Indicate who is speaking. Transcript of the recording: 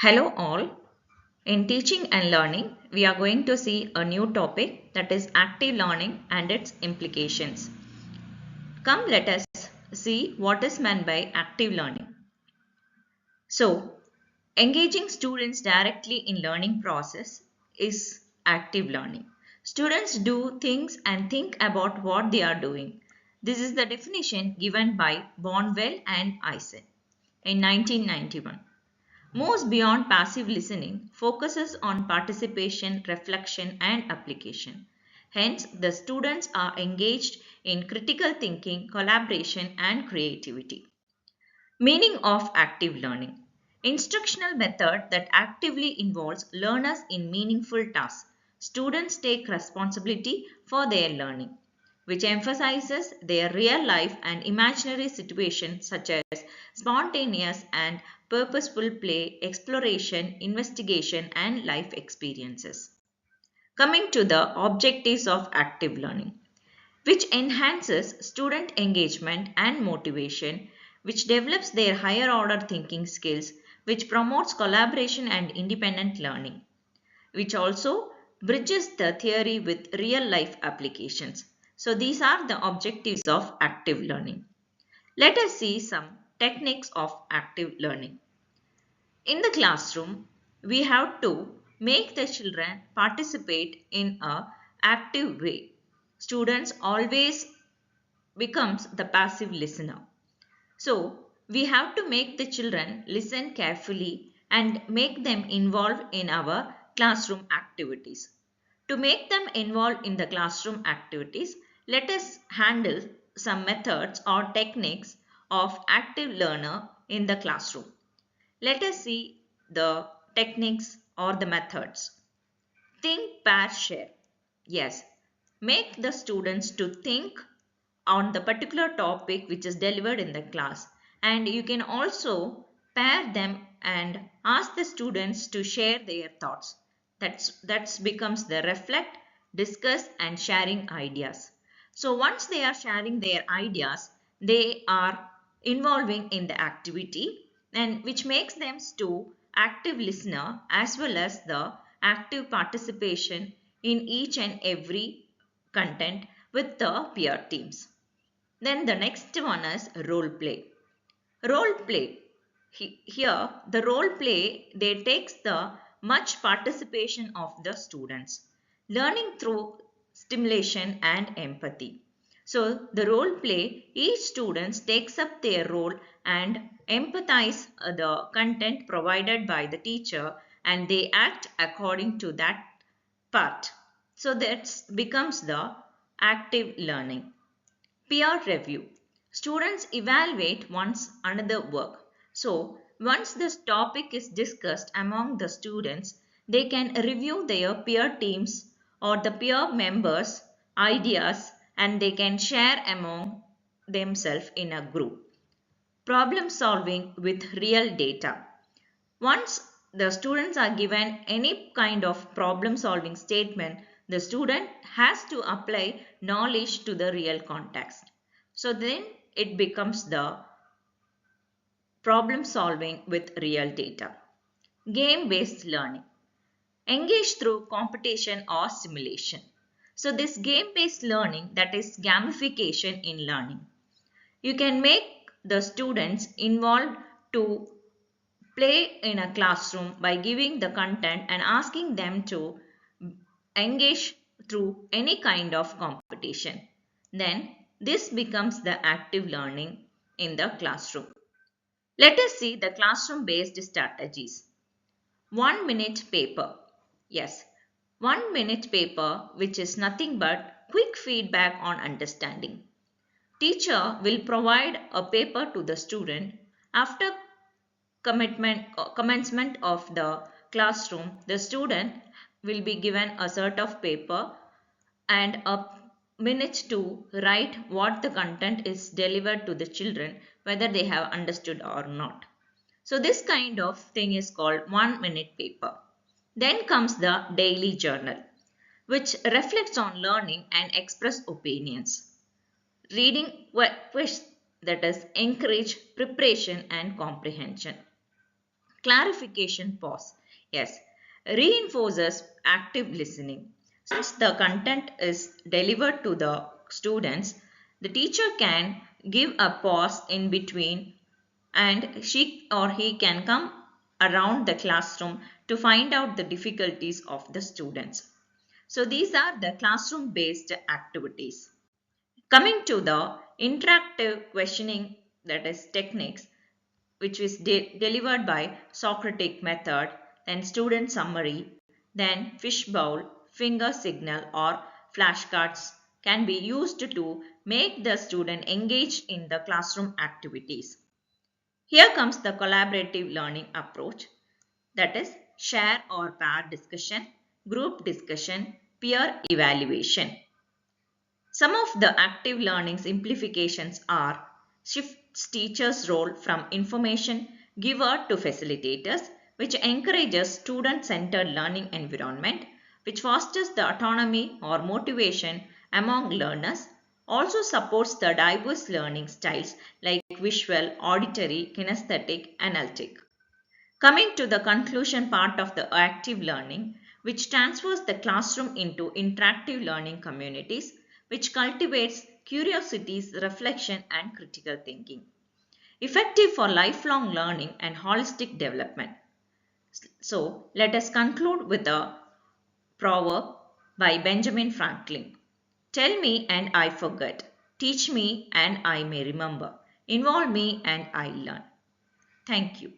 Speaker 1: Hello all. In teaching and learning, we are going to see a new topic, that is active learning and its implications. Come, let us see what is meant by active learning. So, engaging students directly in learning process is active learning. Students do things and think about what they are doing. This is the definition given by Bonwell and Eison in 1991. Moves beyond passive listening, focuses on participation, reflection, and application. Hence, the students are engaged in critical thinking, collaboration, and creativity. Meaning of active learning: instructional method that actively involves learners in meaningful tasks. Students take responsibility for their learning, which emphasizes their real life and imaginary situations such as spontaneous and purposeful play, exploration, investigation, and life experiences. Coming to the objectives of active learning, which enhances student engagement and motivation, which develops their higher order thinking skills, which promotes collaboration and independent learning, which also bridges the theory with real life applications. So these are the objectives of active learning. Let us see some techniques of active learning. In the classroom, we have to make the children participate in a active way. Students always becomes the passive listener. So, we have to make the children listen carefully and make them involved in our classroom activities. To make them involved in the classroom activities, let us handle some methods or techniques of active learner in the classroom. Let us see the techniques or the methods. Think, pair, share. Yes, make the students to think on the particular topic which is delivered in the class, and you can also pair them and ask the students to share their thoughts. That becomes the reflect, discuss, and sharing ideas. So once they are sharing their ideas, they are involving in the activity, and which makes them to active listener as well as the active participation in each and every content with the peer teams. Then the next one is role play. Role play. Here the role play they takes the much participation of the students. Learning through stimulation and empathy. So the role play, each student takes up their role and empathize the content provided by the teacher, and they act according to that part. So that becomes the active learning. Peer review. Students evaluate one's another work. So, once this topic is discussed among the students, they can review their peer teams or the peer members' ideas, and they can share among themselves in a group. Problem solving with real data. Once the students are given any kind of problem solving statement, the student has to apply knowledge to the real context. So then it becomes the problem solving with real data. Game based learning. Engage through competition or simulation. So this game based learning, that is gamification in learning. You can make the students involved to play in a classroom by giving the content and asking them to engage through any kind of competition. Then this becomes the active learning in the classroom. Let us see the classroom based strategies. 1 minute paper. Yes, 1 minute paper, which is nothing but quick feedback on understanding. Teacher will provide a paper to the student. After commencement of the classroom, the student will be given a set of paper and a minute to write what the content is delivered to the children, whether they have understood or not. So this kind of thing is called 1 minute paper. Then comes the daily journal, which reflects on learning and express opinions. Reading quiz, that is encourage preparation and comprehension. Clarification pause. Yes, reinforces active listening. Since the content is delivered to the students, the teacher can give a pause in between and she or he can come around the classroom to find out the difficulties of the students. So these are the classroom based activities. Coming to the interactive questioning, that is techniques, which is delivered by Socratic method, then student summary, then fishbowl, finger signal or flashcards can be used to make the student engaged in the classroom activities. Here comes the collaborative learning approach, that is share or pair discussion, group discussion, peer evaluation. Some of the active learning simplifications are shifts teachers' role from information giver to facilitators, which encourages student-centered learning environment, which fosters the autonomy or motivation among learners, also supports the diverse learning styles like visual, auditory, kinesthetic, analytic. Coming to the conclusion part of the active learning, which transfers the classroom into interactive learning communities, which cultivates curiosities, reflection, and critical thinking. Effective for lifelong learning and holistic development. So, let us conclude with a proverb by Benjamin Franklin. Tell me and I forget. Teach me and I may remember. Involve me and I learn. Thank you.